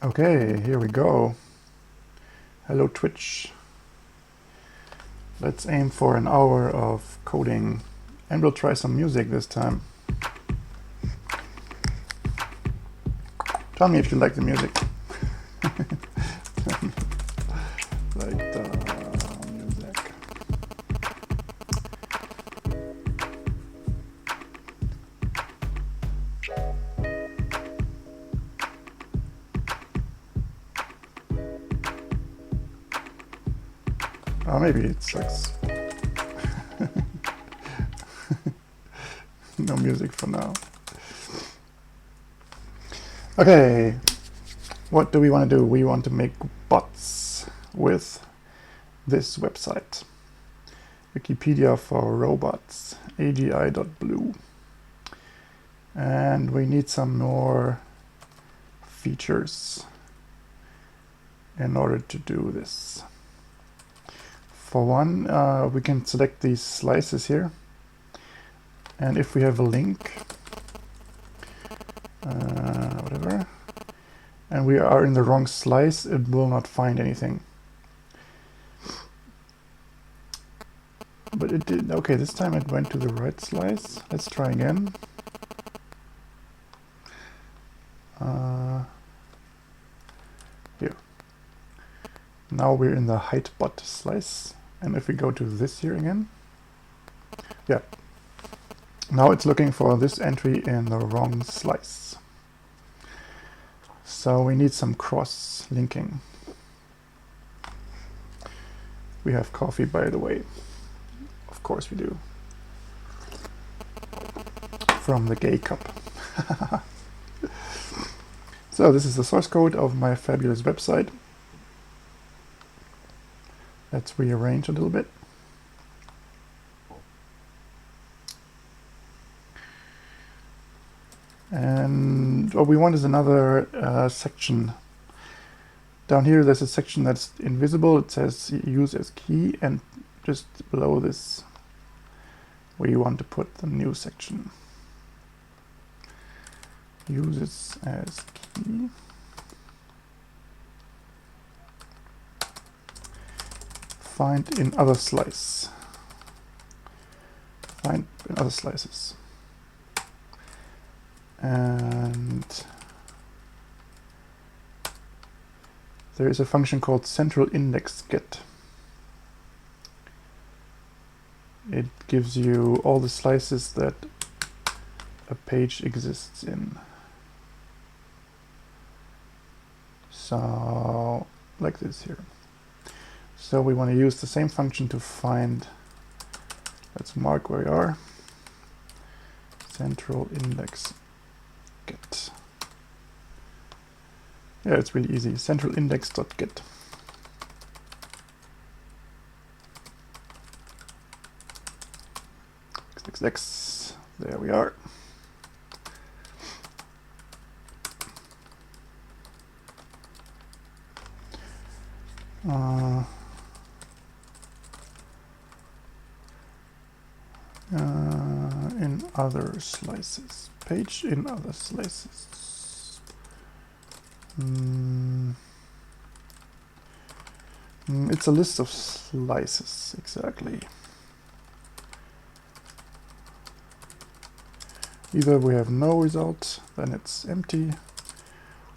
Okay, here we go. Hello Twitch. Let's aim for an hour of coding and we'll try some music this time. Tell me if you like the music. Like the music. Oh, maybe it sucks. No music for now. Okay, what do we want to do? We want to make bots with this website. Wikipedia for robots, agi.blue. And we need some more features in order to do this. For one, we can select these slices here. And if we have a link, whatever, and we are in the wrong slice, it will not find anything. But it did. Okay, this time it went to the right slice. Let's try again. Here. Now we're in the height bot slice. And if we go to this here again, yeah. Now it's looking for this entry in the wrong slice. So we need some cross-linking. We have coffee, by the way. Of course we do. From the gay cup. So this is the source code of my fabulous website. Let's rearrange a little bit. And what we want is another section. Down here there's a section that's invisible. It says use as key, and just below this we want to put the new section. Uses as key. Find in other slice. Find in other slices. And there is a function called central index get. It gives you all the slices that a page exists in. So, like this here. So we want to use the same function to find, let's mark where we are, central index get. Yeah, it's really easy. Central index.get. XXX. There we are. In other slices. Page in other slices. It's a list of slices, exactly. Either we have no result, then it's empty,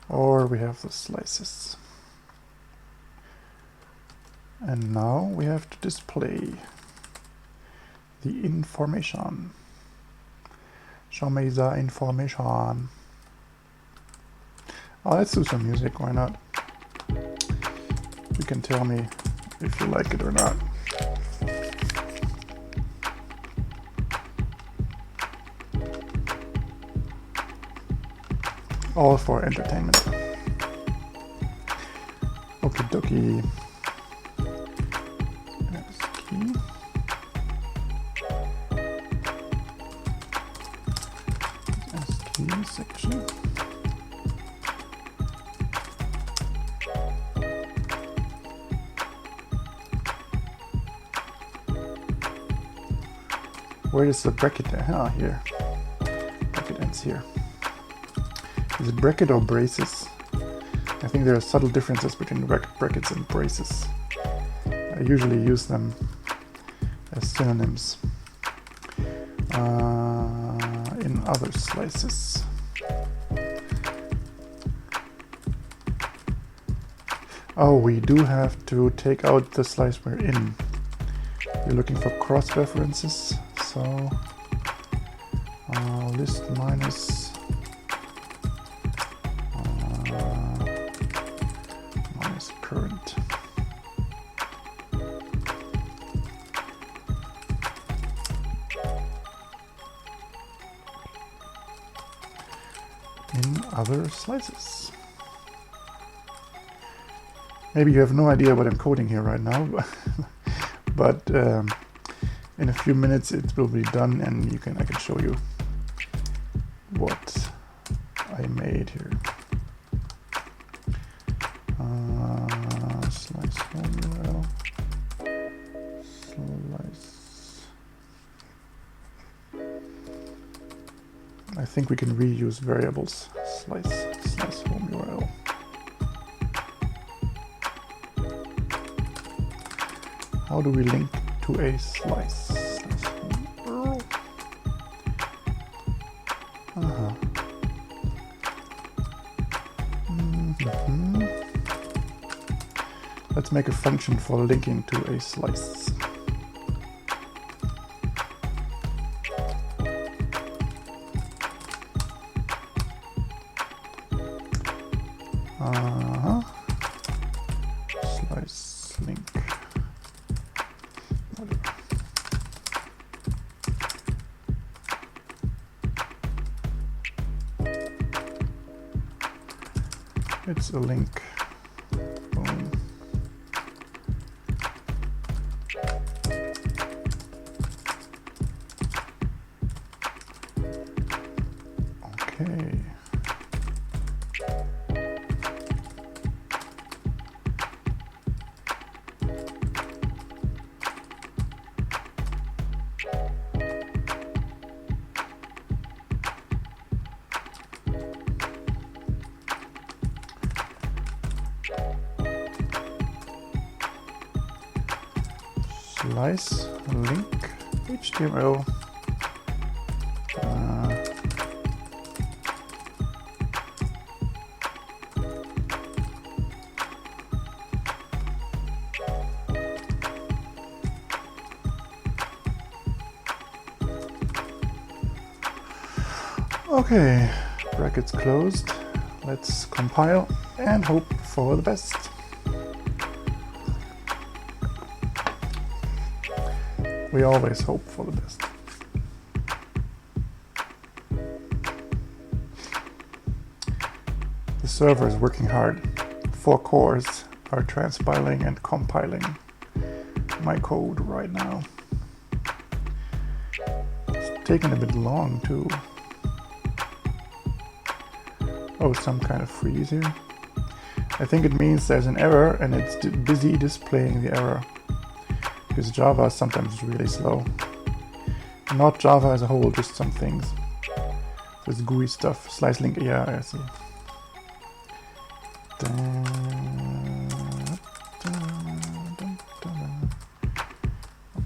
or we have the slices. And now we have to display the information. Show me the information. Oh, let's do some music, why not? You can tell me if you like it or not. All for entertainment. Okie dokie. Key. Key section. Where is the bracket? Ah, here. Bracket ends here. Is it bracket or braces? I think there are subtle differences between brackets and braces. I usually use them as synonyms in other slices. Oh, we do have to take out the slice we're in. We're looking for cross references, so list minus current. In other slices. Maybe you have no idea what I'm coding here right now, but in a few minutes it will be done, and I can show you what I made here. Slice URL. Slice. I think we can reuse variables. Slice home URL. How do we link to a slice? Let's make a function for linking to a slice. Slice link. It's a link. Boom. Okay. Slice link HTML. Okay, brackets closed. Let's compile and hope for the best. We always hope for the best. The server is working hard. 4 cores are transpiling and compiling my code right now. It's taking a bit long too. Oh, some kind of freeze here. I think it means there's an error and it's busy displaying the error. Because Java is sometimes really slow. Not Java as a whole, just some things. This GUI stuff. Slice link, yeah, I see.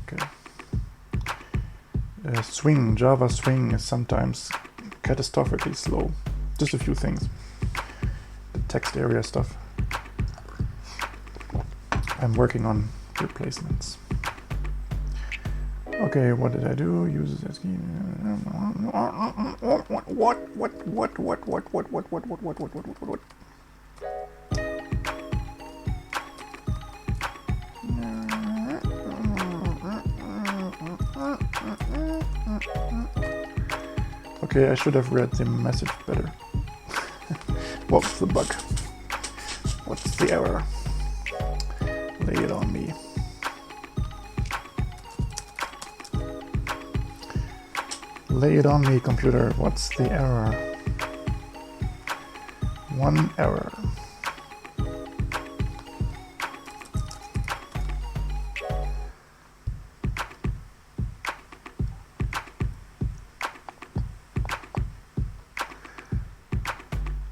Okay. Swing, Java swing is sometimes catastrophically slow. Just a few things. The text area stuff. I'm working on replacements. Okay, what did I do? Uses as key. What? Okay, I should have read the message better. What's the bug? What's the error? Lay it on me. Lay it on me, computer. What's the error? One error.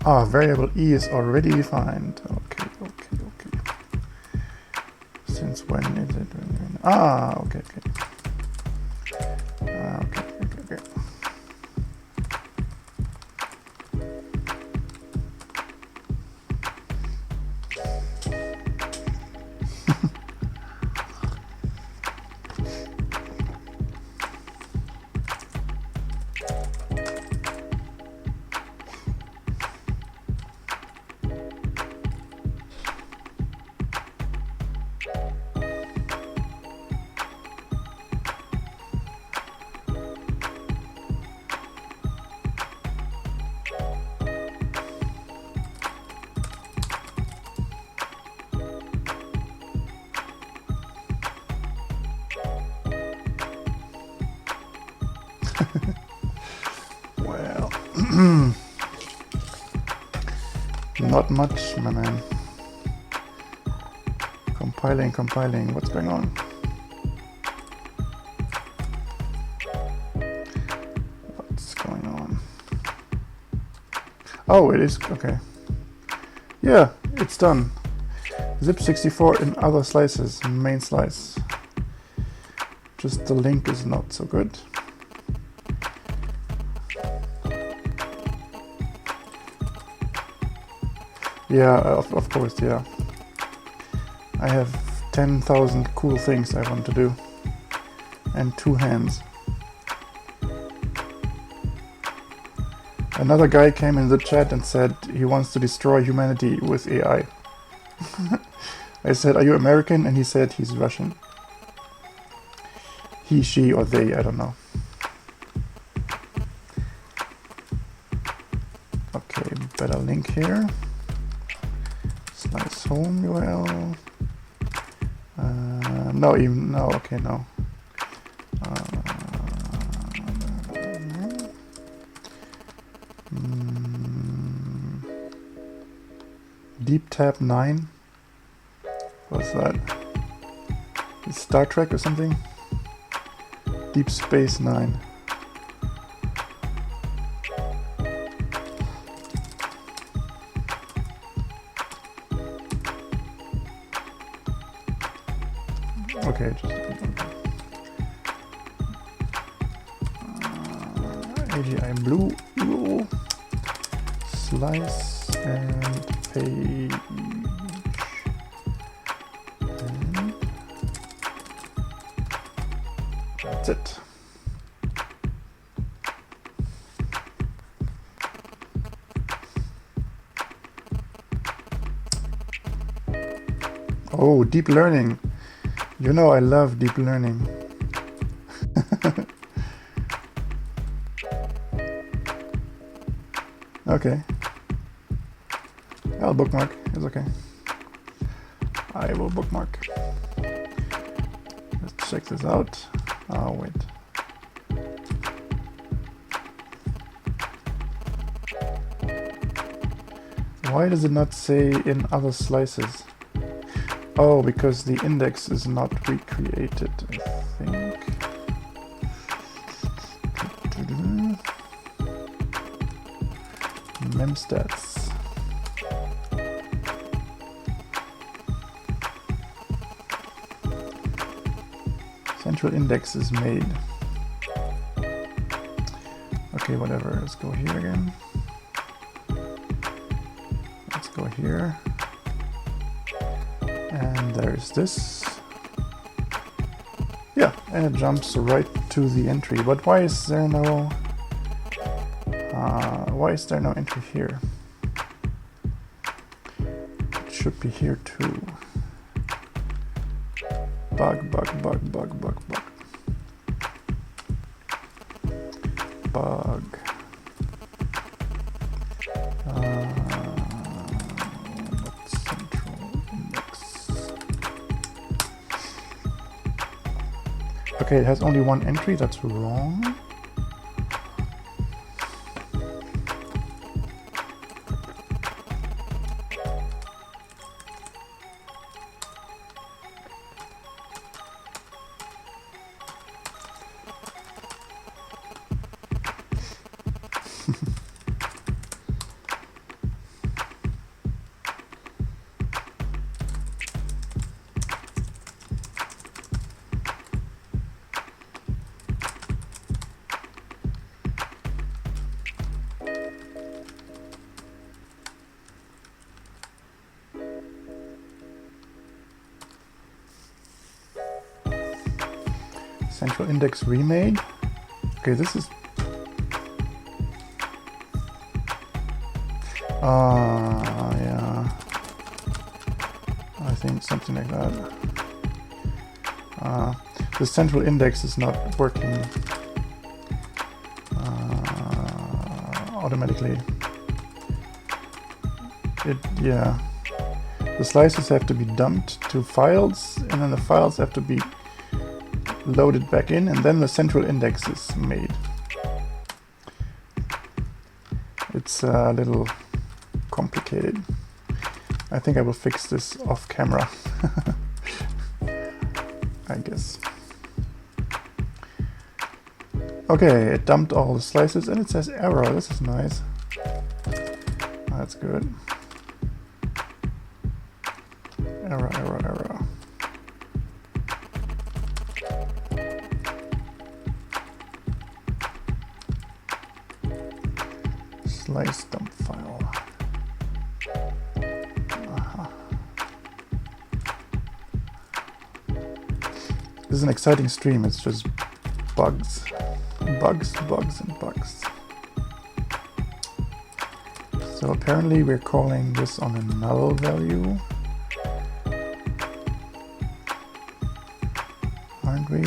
Ah, variable e is already defined. Okay, okay, okay. Since when is it? Ah, okay, okay. Okay, okay, okay. Well, not much, my man. Compiling, compiling. What's going on? What's going on? Oh, it is. Okay. Yeah, it's done. Zip64 in other slices. Main slice. Just the link is not so good. Yeah, of course, yeah. I have 10,000 cool things I want to do. And 2 hands. Another guy came in the chat and said he wants to destroy humanity with AI. I said, are you American? And he said he's Russian. He, she, or they, I don't know. Okay, better link here. Slice home URL. No, even, no, okay, no. Deep tab 9. What's that? It's Star Trek or something? Deep Space 9. Okay, just agi.blue slice and page. And that's it. Oh, deep learning. You know I love deep learning. Okay. I'll bookmark. It's okay. I will bookmark. Let's check this out. Oh, wait. Why does it not say in other slices? Oh, because the index is not recreated, I think. Memstats. Central index is made. Okay, whatever. Let's go here again. Let's go here. And there's this. Yeah, and it jumps right to the entry. But why is there no entry here? It should be here too. Bug, bug, bug, bug, bug, bug. Bug. What's central index? Okay, it has only one entry. That's wrong. Central index remade. Okay, this is... yeah. I think something like that. The central index is not working automatically. Yeah. The slices have to be dumped to files, and then the files have to be loaded back in, and then the central index is made. It's a little complicated. I think I will fix this off camera. I guess. Okay, it dumped all the slices and it says error. This is nice. That's good. Error, error, error. Slice dump file. This is an exciting stream. It's just bugs. Bugs, bugs, and bugs. So apparently we're calling this on a null value. Aren't we?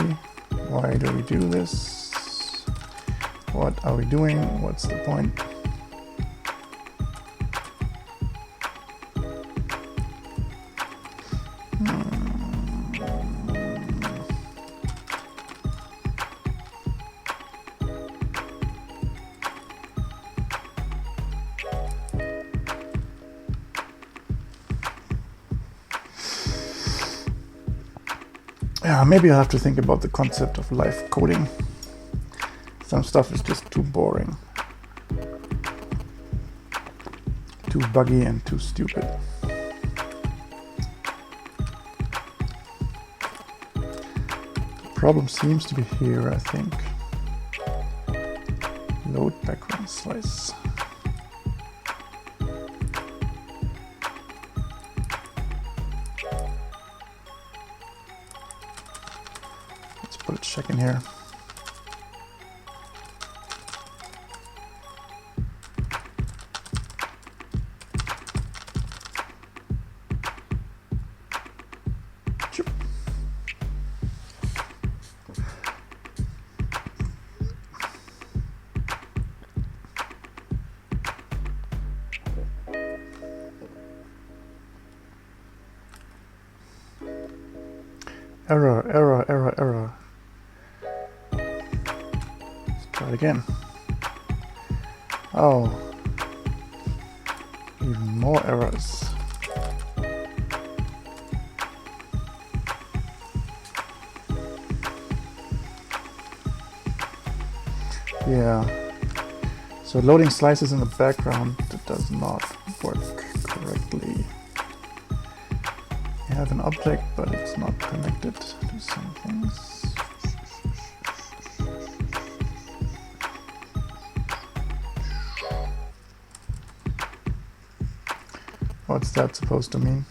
Why do we do this? What are we doing? What's the point? Yeah, maybe I'll have to think about the concept of live coding. Some stuff is just too boring. Too buggy and too stupid. The problem seems to be here, I think. Load background slice. Put a check in here. Error, error, error, error. Try it again. Oh, even more errors. Yeah. So loading slices in the background does not work correctly. You have an object, but it's not connected to some things. What's that supposed to mean?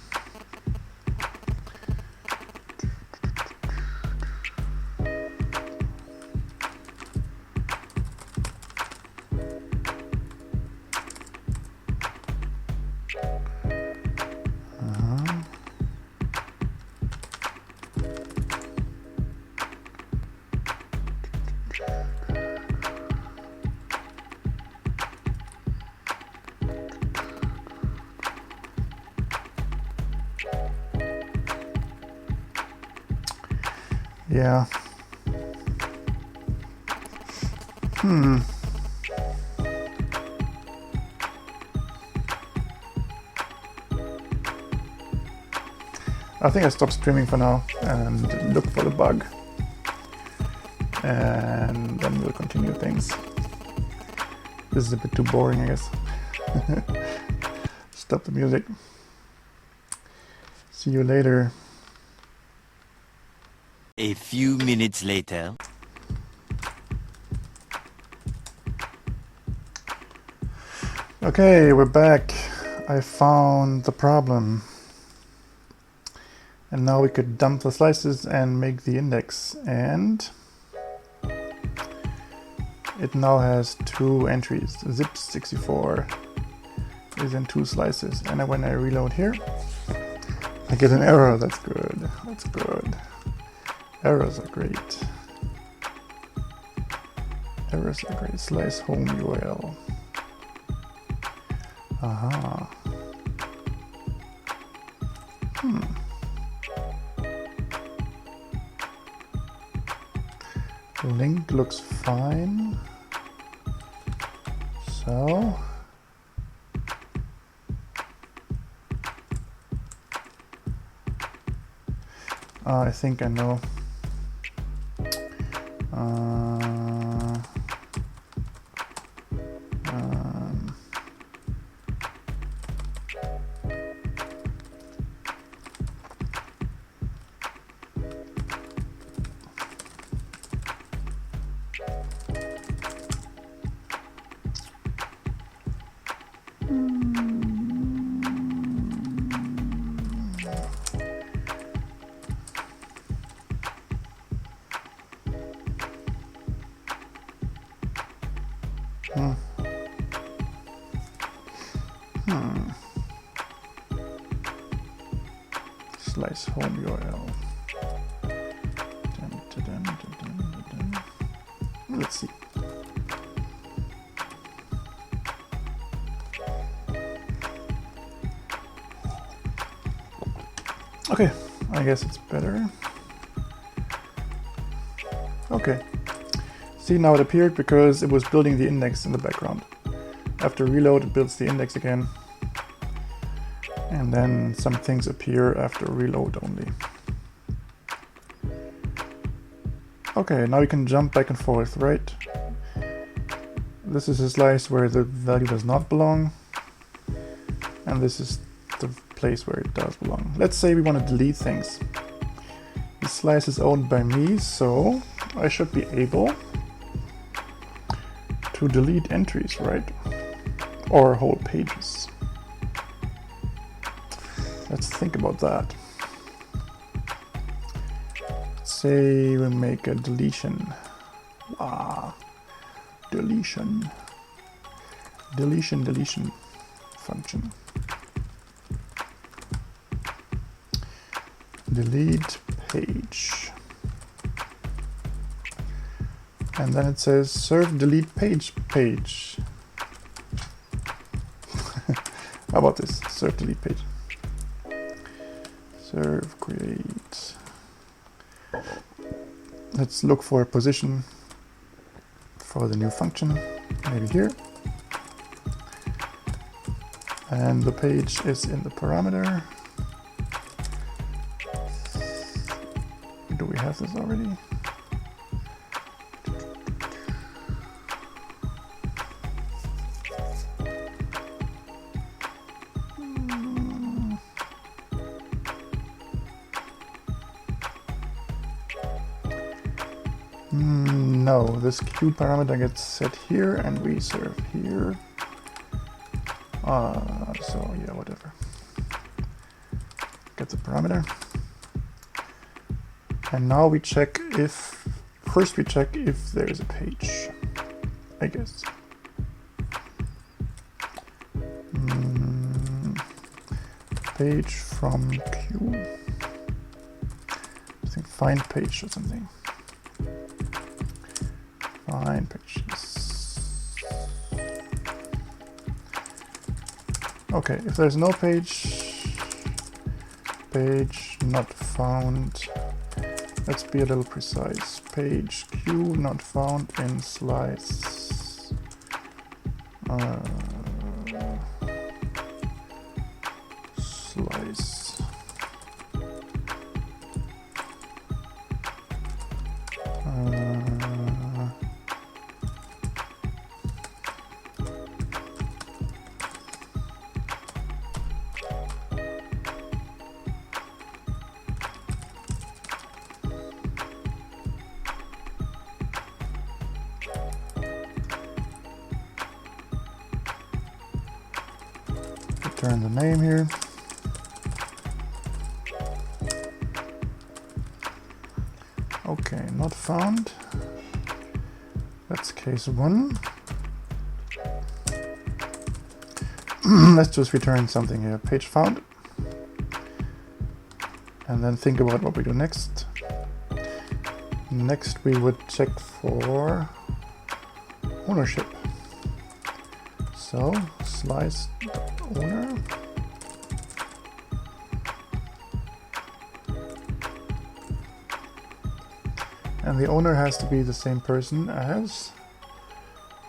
Yeah. I think I stop streaming for now and look for the bug. And then we'll continue things. This is a bit too boring, I guess. Stop the music. See you later. A few minutes later. Okay, we're back. I found the problem. And now we could dump the slices and make the index. And it now has 2 entries. Zip64 is in 2 slices. And when I reload here, I get an error. That's good. That's good. Errors are great. Errors are great. Slice home URL. Aha. Link looks fine. So I think I know. Slice home URL. Let's see. Okay, I guess it's better. Okay. See, now it appeared because it was building the index in the background. After reload, it builds the index again. And then some things appear after reload only. Okay, now we can jump back and forth, right? This is a slice where the value does not belong. And this is the place where it does belong. Let's say we want to delete things. This slice is owned by me, so I should be able to delete entries, right? Or whole pages. Let's think about that. Say we make a deletion. Deletion. Deletion function. Delete page. And then it says serve delete page. How about this? Serve delete page. Serve create. Let's look for a position for the new function. Maybe here. And the page is in the parameter. Do we have this already? No, this Q parameter gets set here and we serve here. So yeah, whatever. Get the parameter. And now we check if, first we check if there is a page, I guess. Page from Q. I think find page or something. Find pages. Okay, if there's no page, page not found. Let's be a little precise. Page Q not found in slice. Slice. Return the name here. Okay, not found. That's case 1. Let's just return something here. Page found. And then think about what we do next. Next we would check for ownership. So slice owner. And the owner has to be the same person as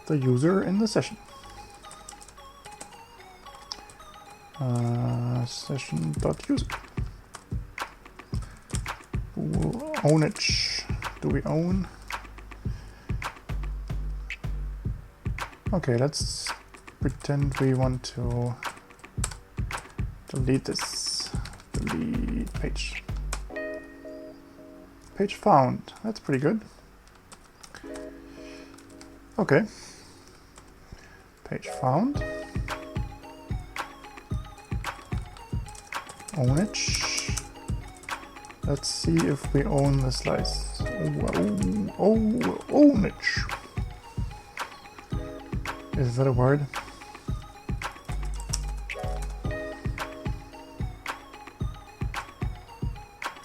the user in the session. Session.user. Ownage. Do we own? Okay, let's pretend we want to delete this. Delete page. Page found. That's pretty good. Okay. Page found. Ownage. Let's see if we own the slice. Ownage. Is that a word?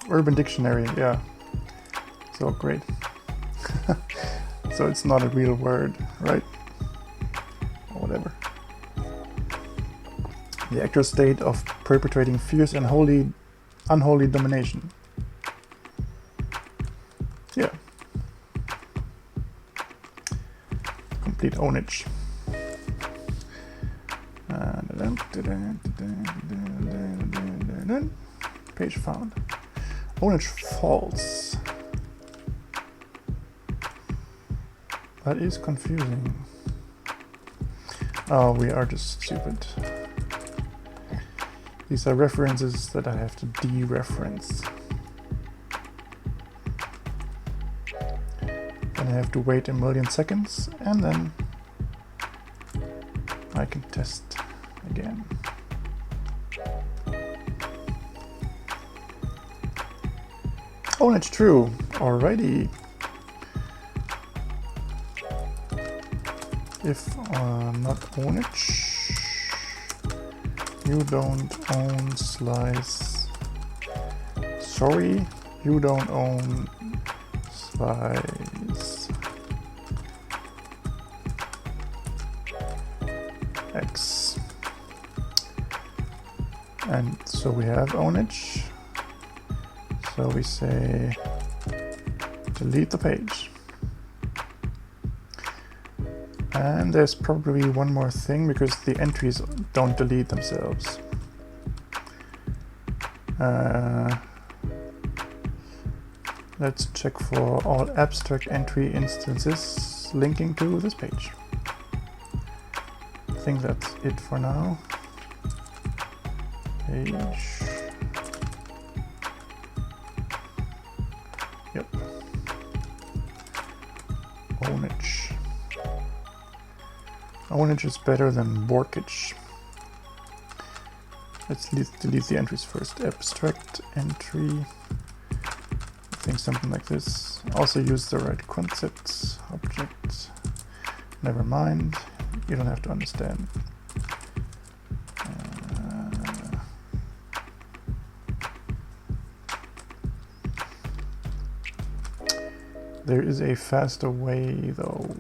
Urban Dictionary, yeah. So great. So it's not a real word, right? Or whatever. The actual state of perpetrating fierce and unholy domination. Yeah. Complete ownage. Page found. Ownage false. That is confusing. Oh, we are just stupid. These are references that I have to dereference. Then I have to wait a million seconds and then I can test again. Ownage true. Alrighty. If not ownage, you don't own slice. Sorry, you don't own slice X. And so we have ownage. So we say delete the page. And there's probably one more thing because the entries don't delete themselves. Let's check for all abstract entry instances linking to this page. I think that's it for now. Page. Yep. Ownage. Ownage is better than borkage. Let's delete the entries first. Abstract entry. I think something like this. Also use the right concepts. Objects. Never mind. You don't have to understand. There is a faster way though.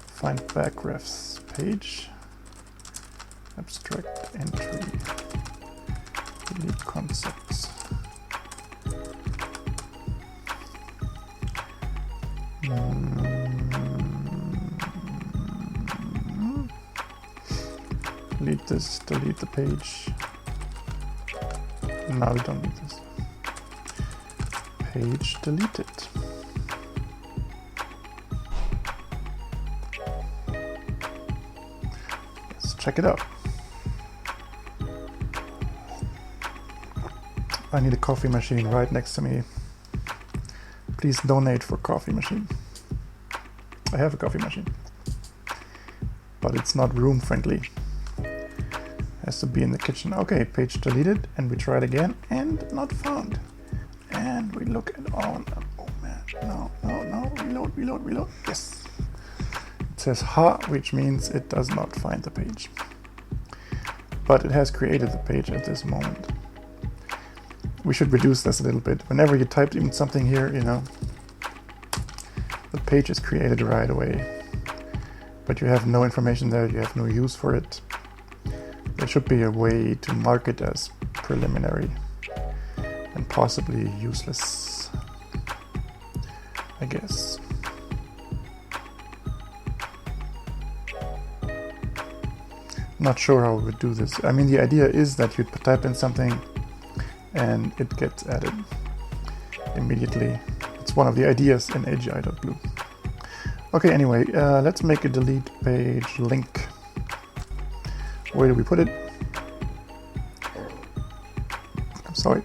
Find backrefs page. Abstract entry. Delete concepts. Delete this, delete the page. No, we don't need this. Page deleted. Let's check it out. I need a coffee machine right next to me. Please donate for coffee machine. I have a coffee machine, but it's not room friendly. Has to be in the kitchen. Okay, page deleted, and we try it again, and not found. And we look at all. Oh man, no, reload. Yes, says ha, which means it does not find the page. But it has created the page at this moment. We should reduce this a little bit. Whenever you type in something here, you know, the page is created right away. But you have no information there, you have no use for it. There should be a way to mark it as preliminary and possibly useless, I guess. Not sure how we would do this. I mean, the idea is that you type in something and it gets added immediately. It's one of the ideas in agi.blue. Okay, anyway, let's make a delete page link. Where do we put it? I'm sorry.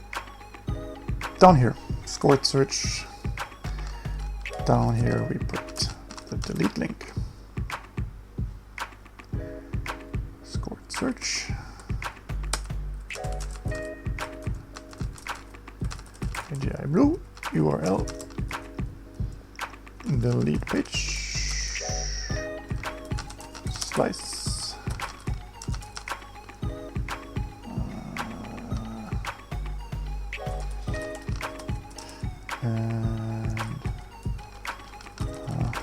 Down here, scored search. Down here we put the delete link. Scored search. agi.blue URL. Delete page. Slice.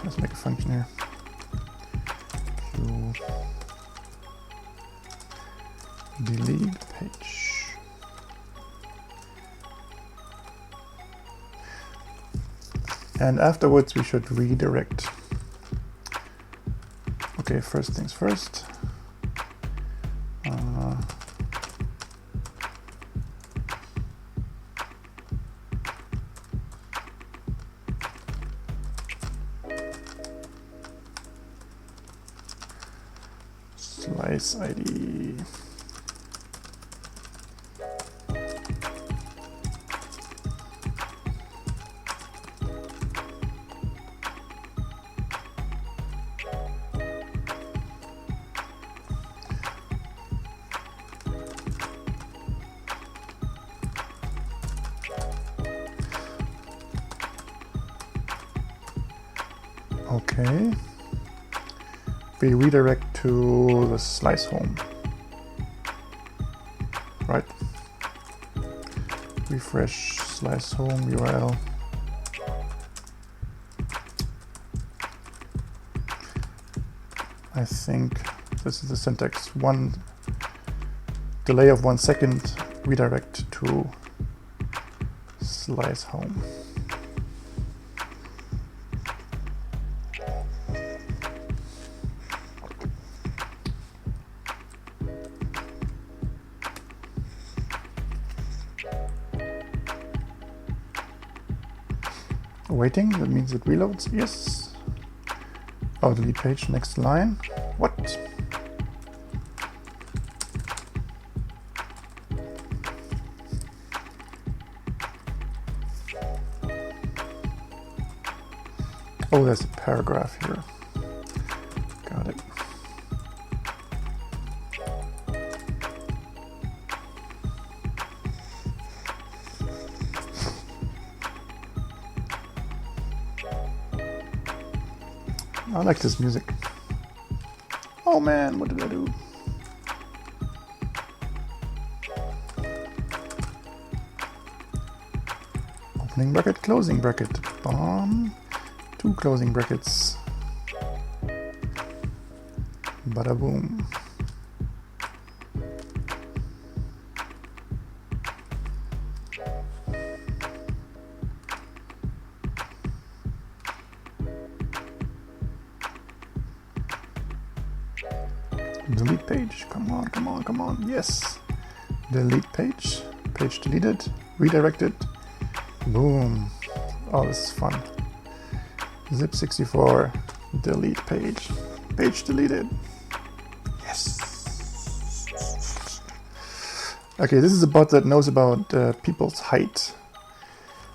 Let's make a function here. Delete page. And afterwards we should redirect. Okay, first things first. Slice ID. Okay. We redirect to the slice home. Right. Refresh slice home URL. I think this is the syntax. One delay of 1 second, redirect to slice home. Waiting, that means it reloads. Yes. Oh, delete page, next line. What? Oh, there's a paragraph here. Got it. I like this music. Oh man, what did I do? Opening bracket, closing bracket. Two closing brackets. Bada boom. Delete page, come on, come on, come on, yes. Delete page, page deleted, redirected, boom. Oh, this is fun. Zip64, delete page, page deleted, yes. Okay, this is a bot that knows about people's height.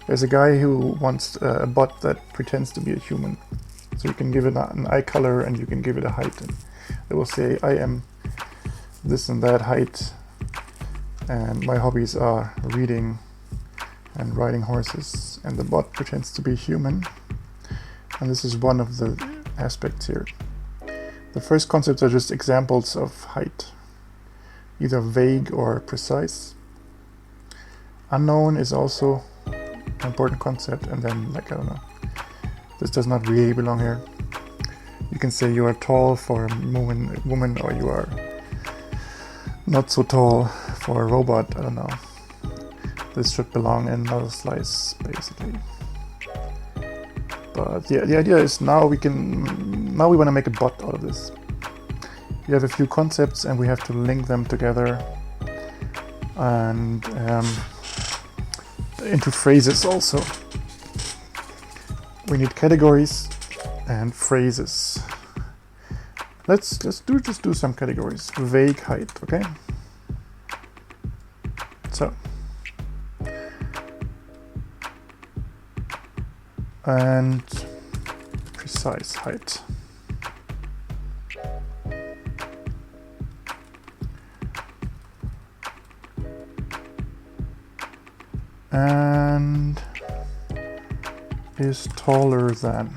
There's a guy who wants a bot that pretends to be a human. So you can give it an eye color and you can give it a height. And it will say, I am this and that height, and my hobbies are reading and riding horses, and the bot pretends to be human. And this is one of the aspects here. The first concepts are just examples of height, either vague or precise. Unknown is also an important concept, and then, like, I don't know, this does not really belong here. You can say you are tall for a woman, or you are not so tall for a robot, I don't know. This should belong in another slice, basically. But the idea is now we want to make a bot out of this. We have a few concepts and we have to link them together and into phrases also. We need categories and phrases. Let's just do some categories. Vague height, okay? So. And precise height. And is taller than.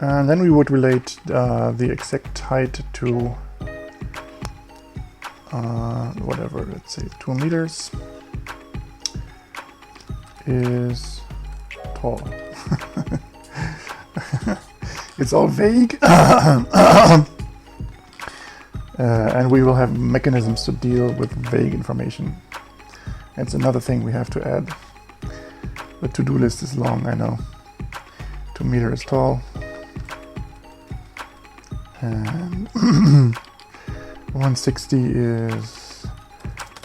And then we would relate the exact height to whatever, let's say 2 meters is tall. It's all vague. And we will have mechanisms to deal with vague information. It's another thing we have to add. The to-do list is long, I know. 2 meters tall. And 160 is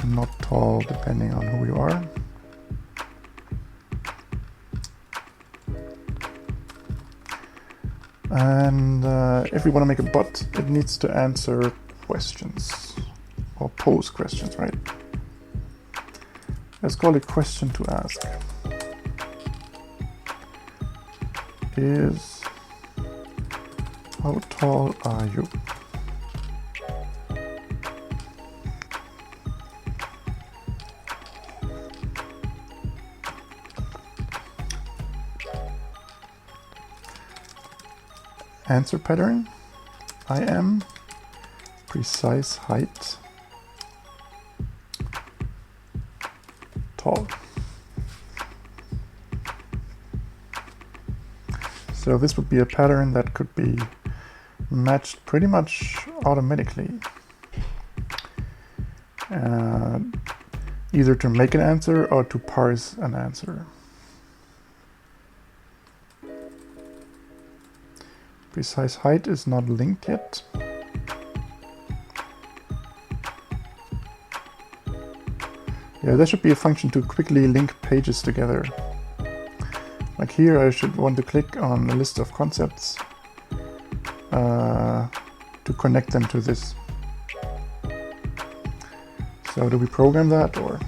not tall, depending on who you are. And if we want to make a bot, it needs to answer questions or pose questions, right? Let's call it question to ask. Is how tall are you? Answer pattern. I am precise height tall. So this would be a pattern that could be matched pretty much automatically. Either to make an answer or to parse an answer. Precise height is not linked yet. Yeah, there should be a function to quickly link pages together. Like here, I should want to click on a list of concepts to connect them to this. So do we program that, or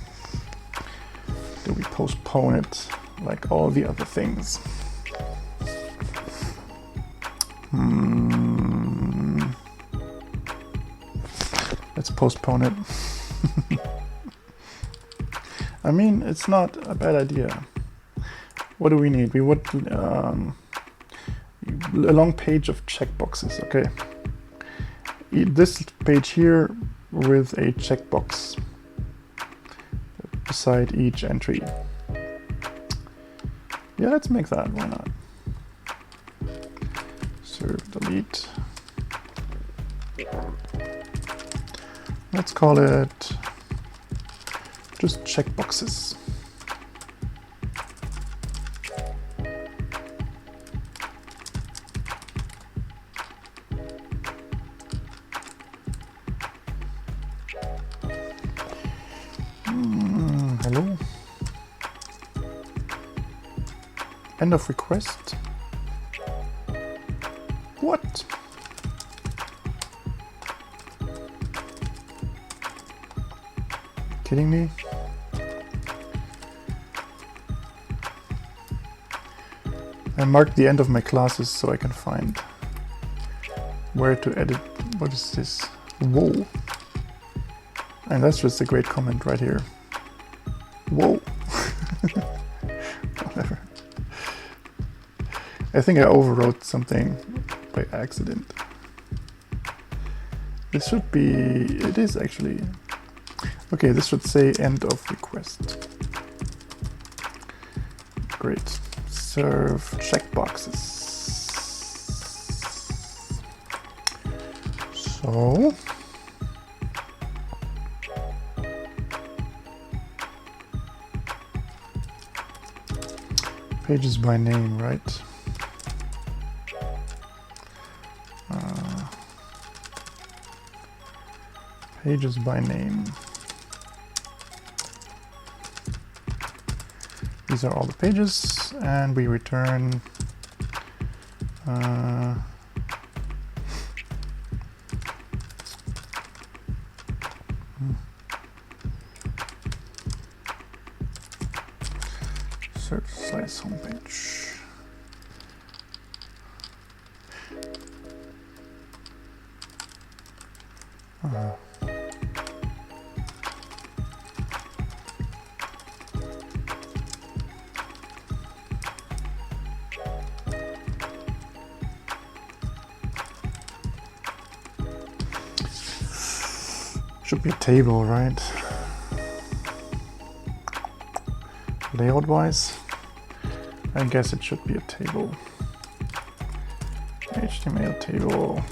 do we postpone it like all the other things? Let's postpone it. I mean, it's not a bad idea. What do we need? We would a long page of checkboxes, okay? This page here with a checkbox beside each entry. Yeah, let's make that, why not? Serve delete. Let's call it just checkboxes. Hello. End of request. What? Kidding me? I marked the end of my classes so I can find where to edit. What is this? Whoa. And that's just a great comment right here. Whoa. Whatever. I think I overwrote something by accident. This should be, it is actually. Okay, this should say end of request. Great. Serve checkboxes. So. Pages by name, right? Pages by name. These are all the pages, and we return search slice homepage. Should be a table, right? Layout-wise, I guess it should be a table. HTML table.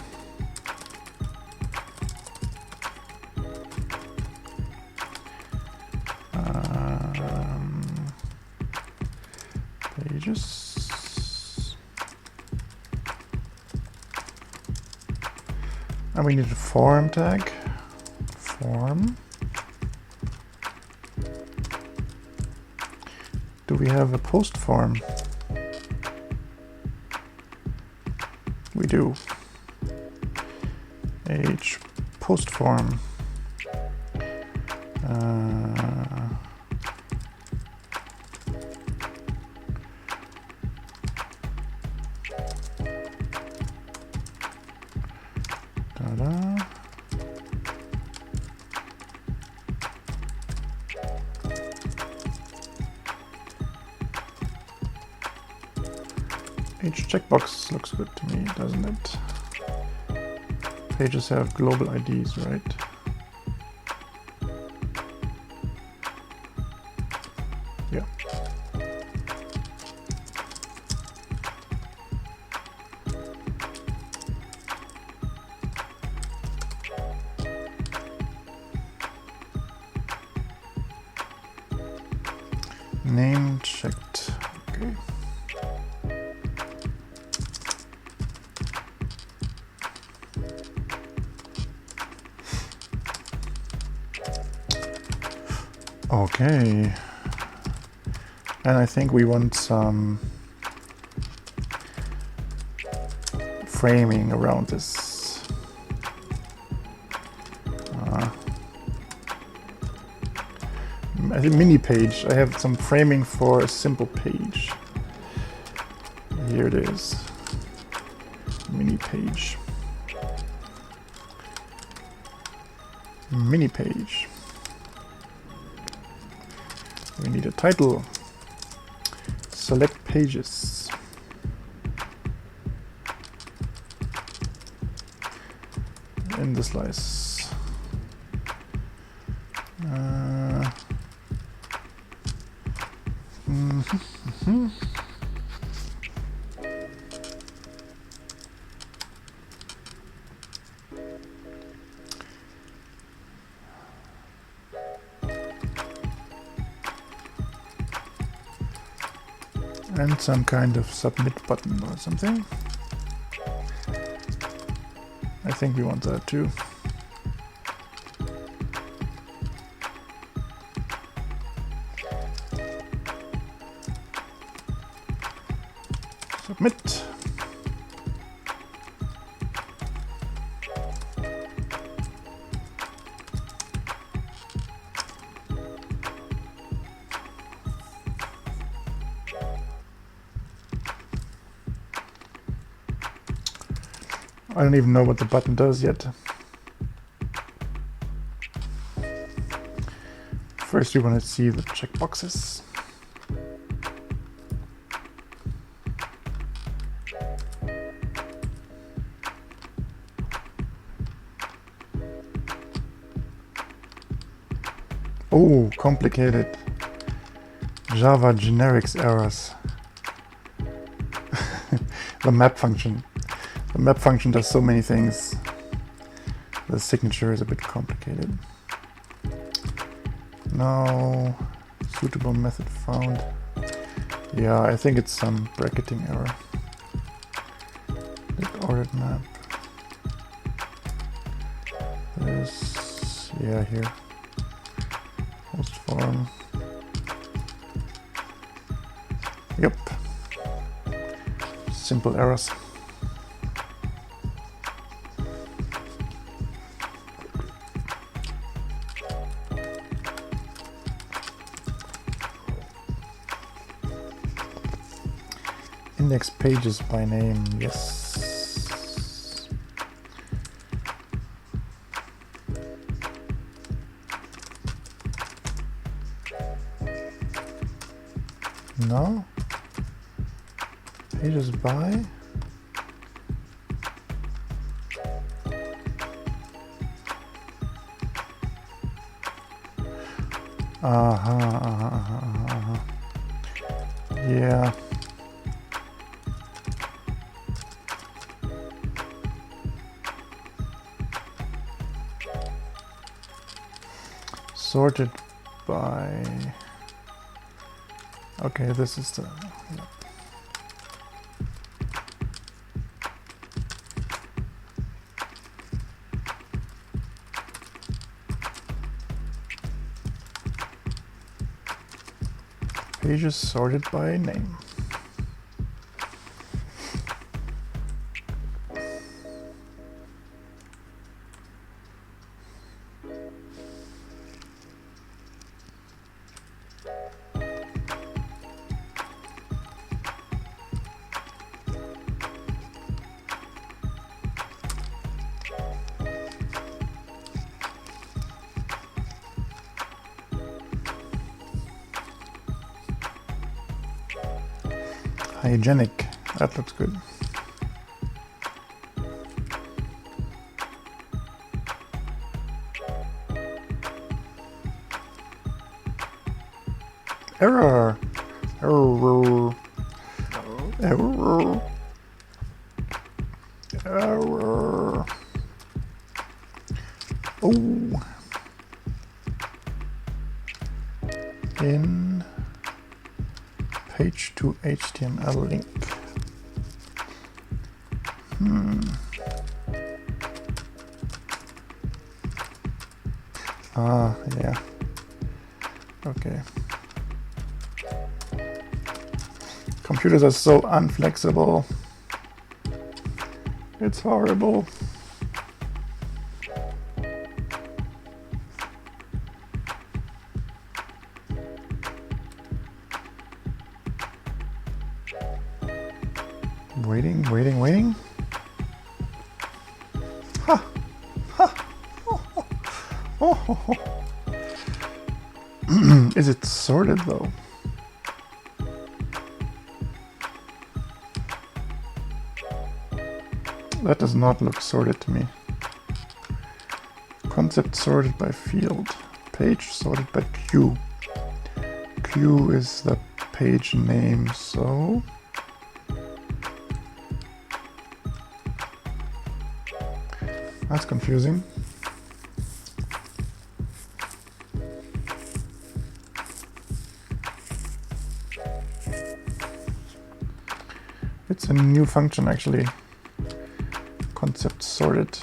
Pages. And we need a form tag. Form. Do we have a post form? We do. H post form. Each checkbox looks good to me, doesn't it? Pages have global IDs, right? Yeah. Name checked. Okay. Okay, and I think we want some framing around this. I think mini page. I have some framing for a simple page. Here it is. Mini page. Mini page. We need a title. Select pages. In the slice. And some kind of submit button or something. I think we want that too. Submit. I don't even know what the button does yet. first you want to see the checkboxes. Oh, complicated Java generics errors. The map function. The map function does so many things. The signature is a bit complicated. No suitable method found. Yeah, I think it's some bracketing error. Let ordered map. This, yeah, here. Host form. Yep. Simple errors. Index pages by name, yes. No? Pages by? Yeah. Sorted by... Okay, this is the... Yeah. Pages sorted by name. Hygienic, that looks good. Error! Error! Error! Error! Oh! In page to HTML link. Yeah. Okay. Computers are so unflexible. It's horrible. Waiting. Ha! Ha! Oh. Is it sorted though? That does not look sorted to me. Concept sorted by field. Page sorted by Q. Q is the page name, so... That's confusing. It's a new function actually. Concept sorted.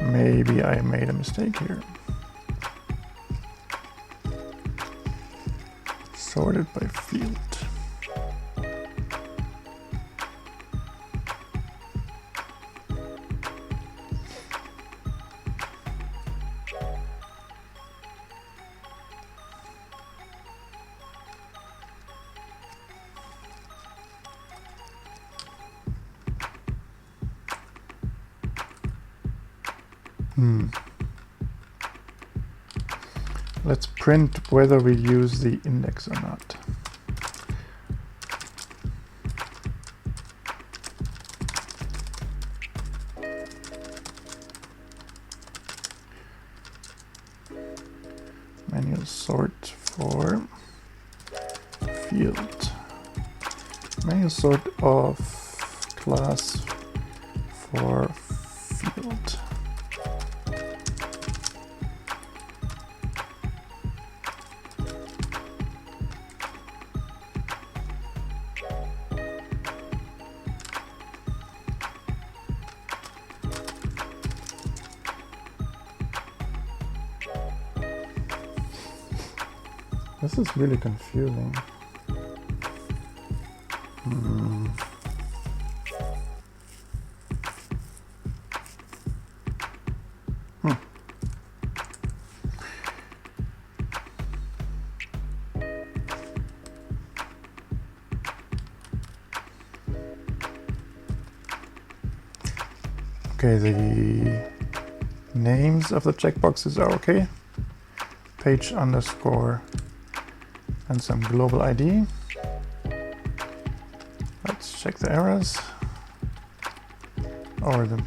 Maybe I made a mistake here. Sorted by field. Let's print whether we use the index or not. Manual sort for field. Manual sort of class for field. This is really confusing. Okay, the names of the checkboxes are okay. Page underscore and some global ID. Let's check the errors. Or the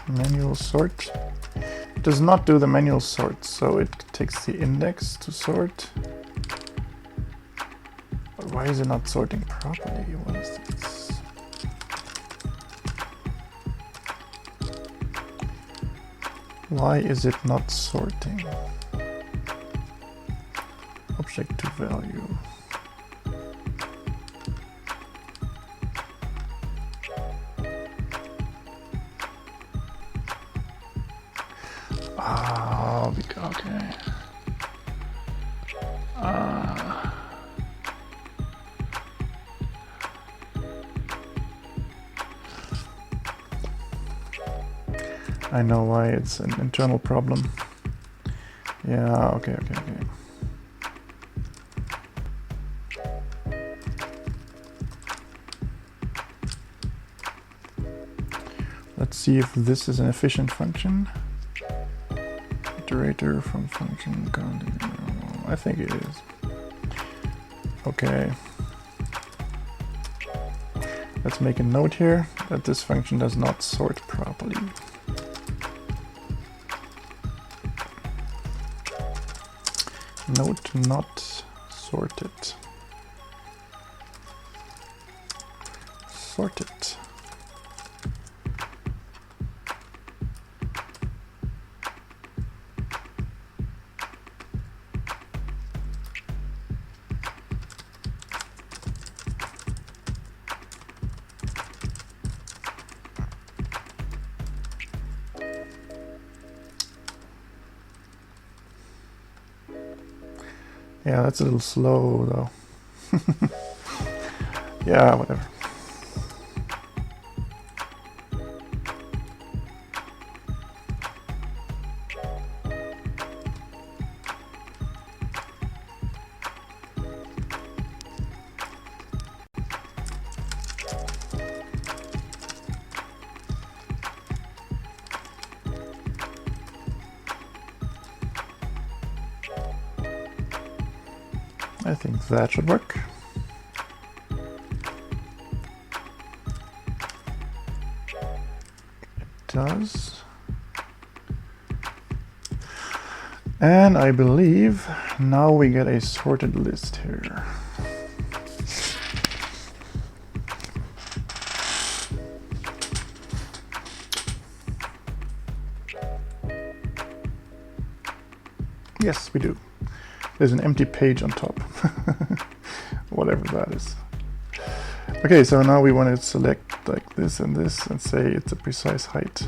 manual sort. It does not do the manual sort, so it takes the index to sort. But why is it not sorting properly? What is this? Why is it not sorting? Object to value. Oh, okay. I know why, it's an internal problem. Yeah, okay. Let's see if this is an efficient function. Iterator from function counting. I think it is. Okay. Let's make a note here that this function does not sort properly. Note not sorted. Sorted. Yeah, that's a little slow though. Yeah, whatever. I think that should work. It does. And I believe now we get a sorted list here. Yes, we do. There's an empty page on top. Whatever that is. Okay, so now we want to select like this and say it's a precise height.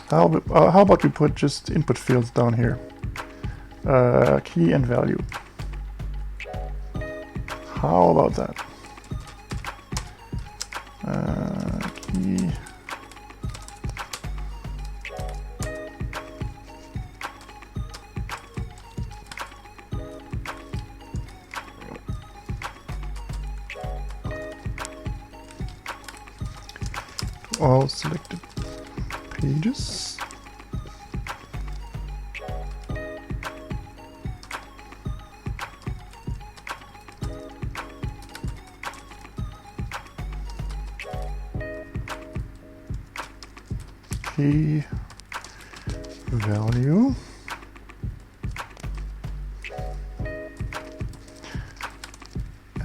How about we put just input fields down here? Key and value. How about that? Key. all selected pages. Key value.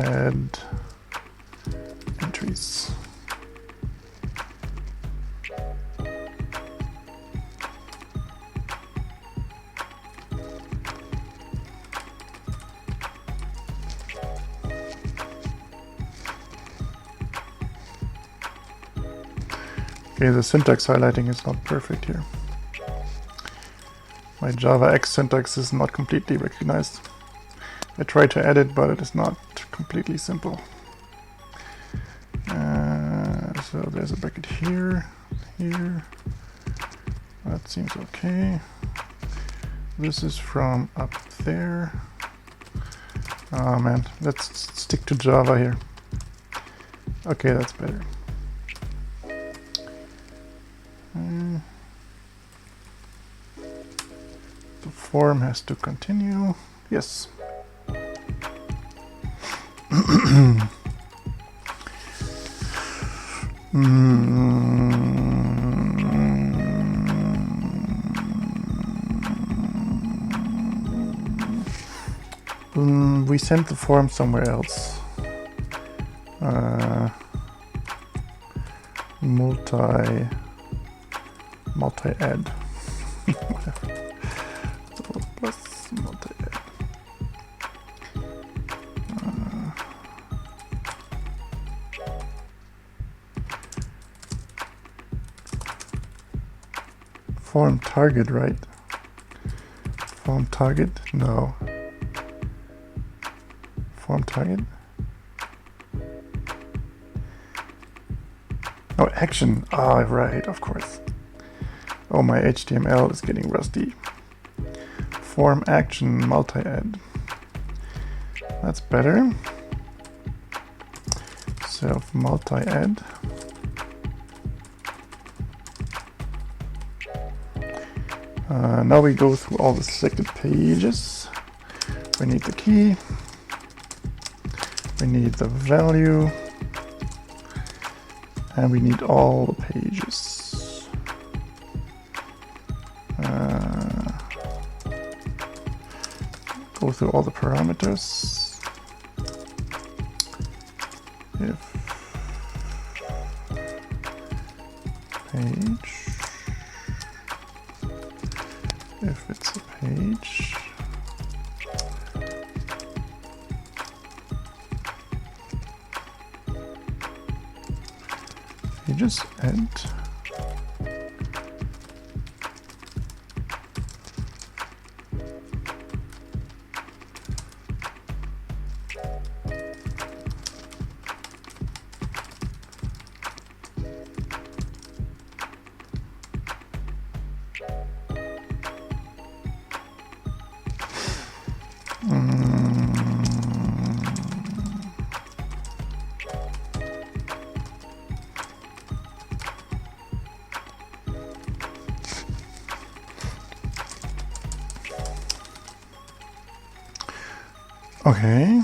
Add entries. Okay, the syntax highlighting is not perfect here. My Java X syntax is not completely recognized. I tried to add it, but it is not completely simple. So there's a bracket here, here. That seems okay. This is from up there. Oh man, let's stick to Java here. Okay, that's better. The form has to continue. Yes. We sent the form somewhere else. Multi-add. Whatever. So plus multi-add. Form target, right? Form target? No. Form target? Oh, action. Ah, right, of course. Oh, my HTML is getting rusty. Form action multi-add. That's better. Self multi-add. Now we go through all the selected pages. We need the key. We need the value. And we need all the pages. Go through all the parameters. If page, if it's a page, pages and okay.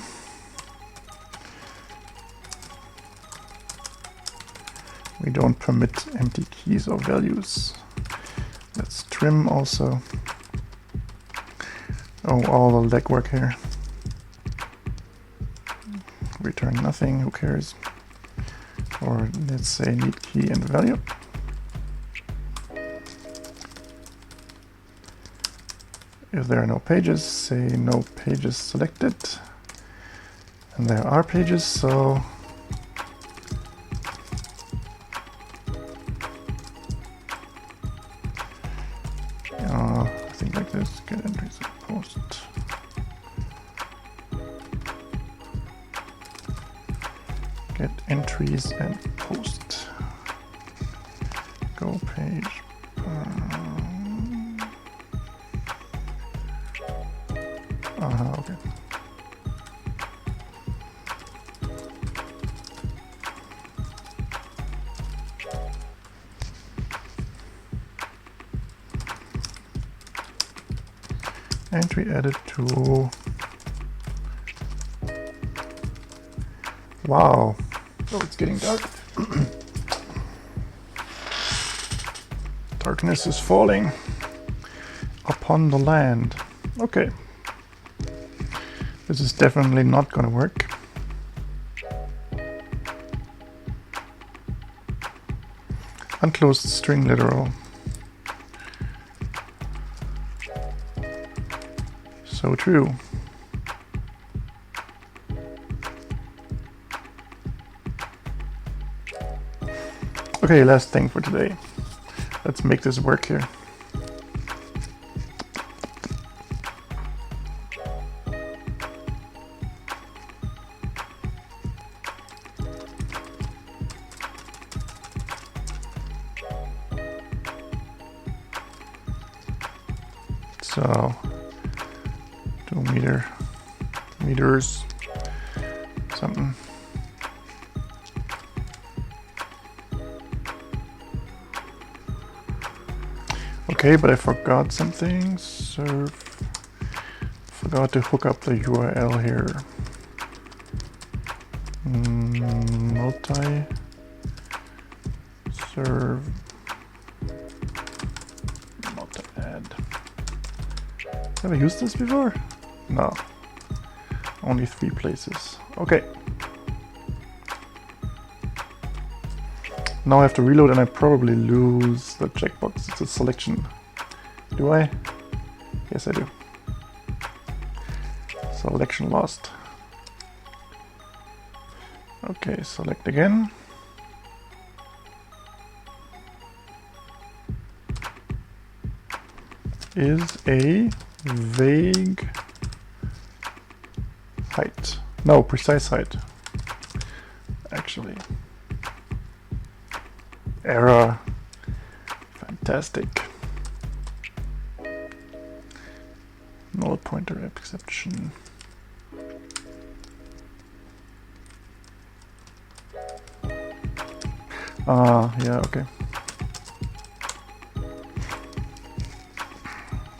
We don't permit empty keys or values. Let's trim also. Oh, all the legwork here. Return nothing, who cares? Or let's say need key and value. If there are no pages, say no pages selected. And there are pages, so I think like this, get entries and post. Get entries and post. Go page. Okay. Entry added to... Wow. Oh, it's getting dark. Darkness is falling upon the land. Okay. This is definitely not gonna work. Unclosed string literal. So true. Okay, last thing for today. Let's make this work here. So 2 meters, something. Okay, but I forgot something. Forgot to hook up the URL here. Multi serve multi add. Have I used this before? No. Only 3 places. Okay. Now I have to reload and I probably lose the checkbox. It's a selection. Do I? Yes, I do. Selection lost. Okay, select again. Is a vague height. No, precise height. Actually. Error. Fantastic. Null pointer exception. Yeah, okay.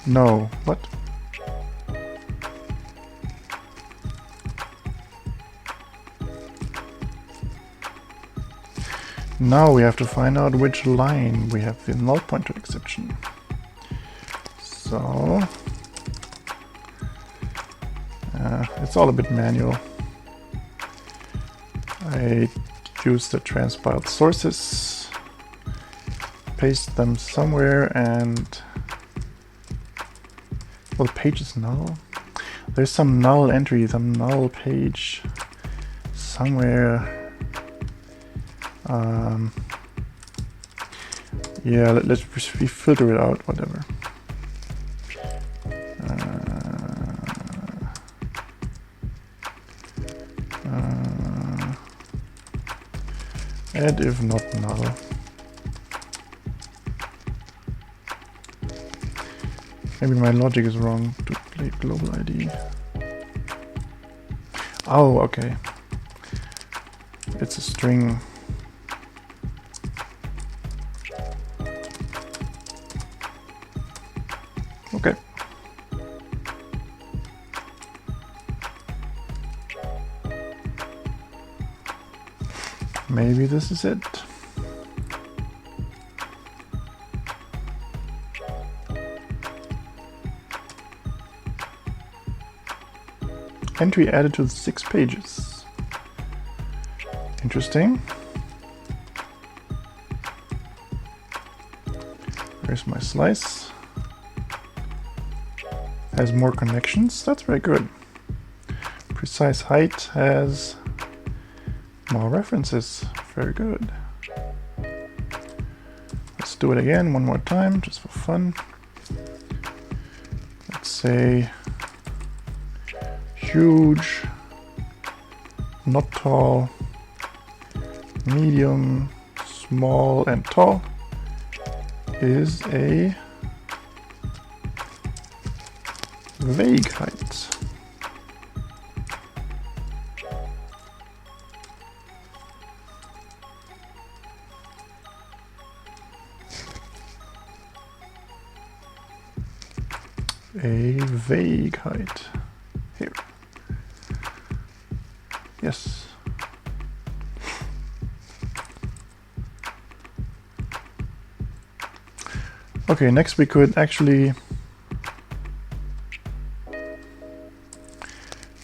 No, what? Now we have to find out which line we have the null pointer exception. So it's all a bit manual. I use the transpiled sources, paste them somewhere, and well, the page is null. There's some null entry, some null page somewhere. Yeah, let's filter it out, whatever. Add if not null. Maybe my logic is wrong to play global ID. Oh, okay. It's a string. Okay. Maybe this is it. Entry added to the 6 pages. Interesting. Where's my slice? Has more connections. That's very good. Precise height has more references. Very good. Let's do it again one more time, just for fun. Let's say huge, not tall, medium, small, and tall is a vague height. a vague height. Here. Yes. Okay, next we could actually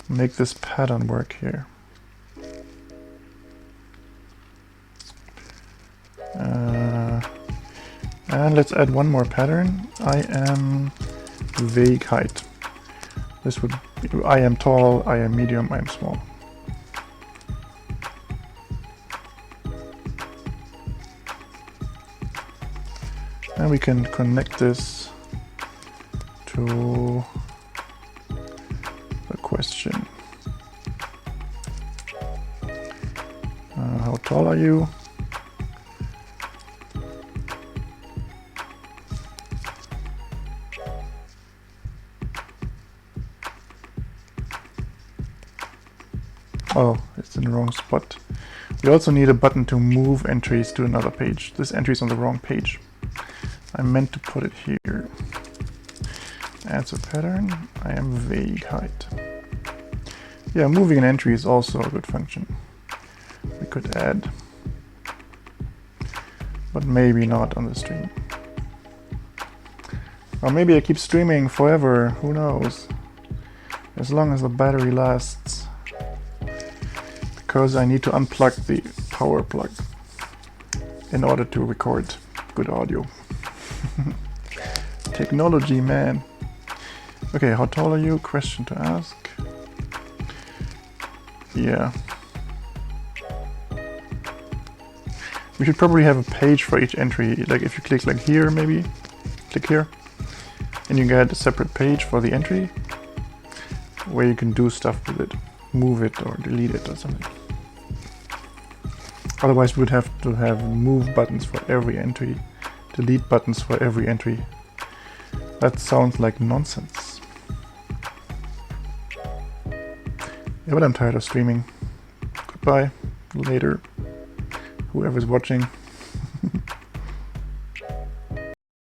make this pattern work here. And let's add one more pattern. I am vague height. This would be, I am tall, I am medium, I am small. And we can connect this to the question. How tall are you? Oh, it's in the wrong spot. We also need a button to move entries to another page. This entry is on the wrong page. I meant to put it here. Answer pattern. I am vague height. Yeah, moving an entry is also a good function. We could add, but maybe not on the stream. Or maybe I keep streaming forever, who knows? As long as the battery lasts. Because I need to unplug the power plug in order to record good audio. Technology, man. Okay, how tall are you? Question to ask. Yeah. We should probably have a page for each entry. Like if you click like here, maybe click here, and you get a separate page for the entry where you can do stuff with it, move it or delete it or something. Otherwise we would have to have move buttons for every entry, delete buttons for every entry. That sounds like nonsense. Yeah, but I'm tired of streaming. Goodbye. Later. Whoever's watching.